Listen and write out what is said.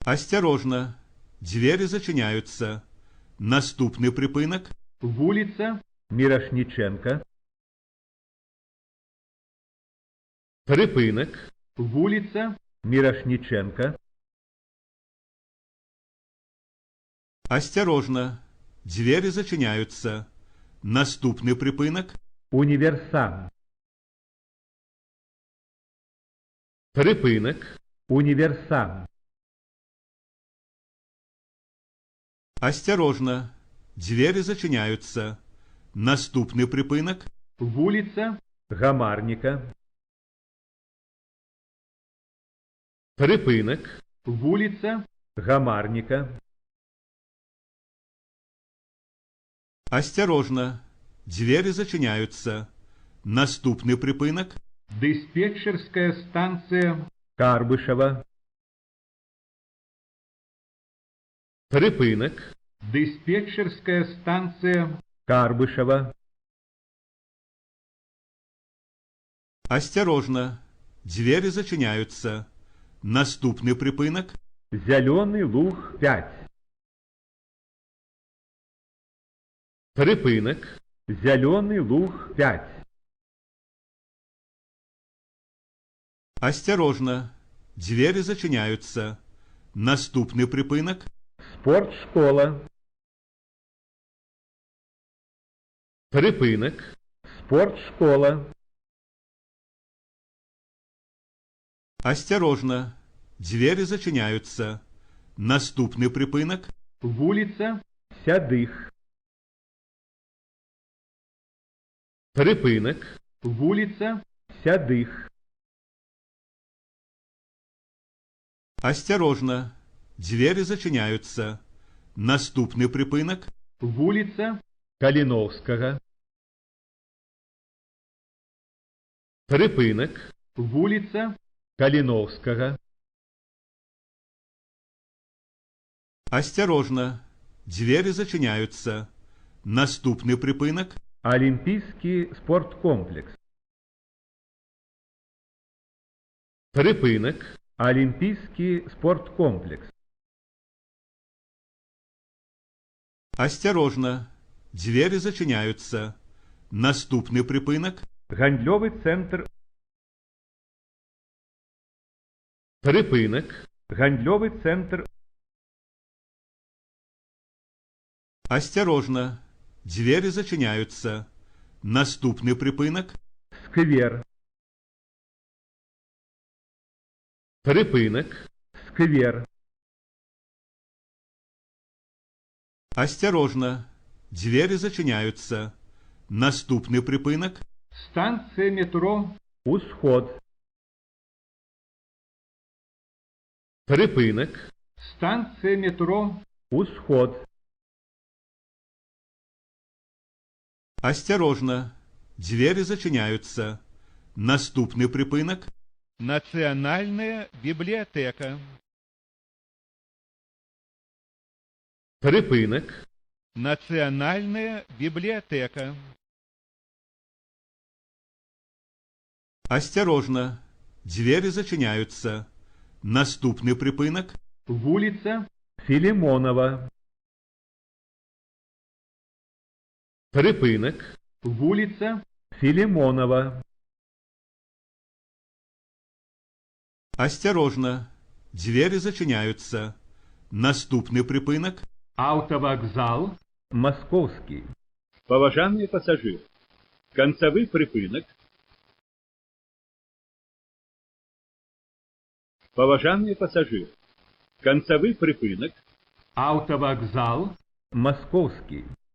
Осторожно, двери зачиняются. Наступний припинок – вулиця Мірошніченка, припинок, вулиця Мірошніченка, осторожно, двери зачиняются. Наступний припинок – Універсам, припинок, Універсам, осторожно, двери зачиняются. Наступний припинок – вулиця Гамарніка, припинок, вулиця Гамарніка, осторожно, двери зачиняются. Наступний припинок – диспетчерська станція Карбишева, припинок, диспетчерська станція Карбишева, осторожно, двери зачиняются. Наступний припинок – Зелений Луг 5, припинок, Зелений Луг 5, осторожно, двери зачиняются. Наступний припинок – спортшкола, припинок, спортшкола, осторожно, двери зачиняются. Наступний припинок – вулиця Сядих, припинок, вулиця Сядих, осторожно, двери зачиняются. Наступний припинок – вулиця Каліновського, припинок, вулиця Каліновського, осторожно, двери зачиняются. Наступний припинок – Олімпійський спорткомплекс, припинок, Олімпійський спорткомплекс, осторожно, двери зачиняются. Наступний припинок – гандльовий центр, припинок, гандльовий центр, осторожно, двери зачиняются. Наступний припинок – сквер, припинок, сквер, осторожно, двери зачиняются. Наступний припинок – станція метро Усход, припинок, станція метро Усход, осторожно, двери зачиняются. Наступний припинок – Національна бібліотека, припинок, Національна бібліотека, осторожно, двери зачиняются. Наступний припинок – вулиця Філімонова, припинок, вулиця Філімонова, осторожно, двери зачиняются. Наступний припинок – автовокзал Московський, Поважанные пассажиры, концевый припынок. Поважанные пассажиры, концевый припынок. автовокзал Московський,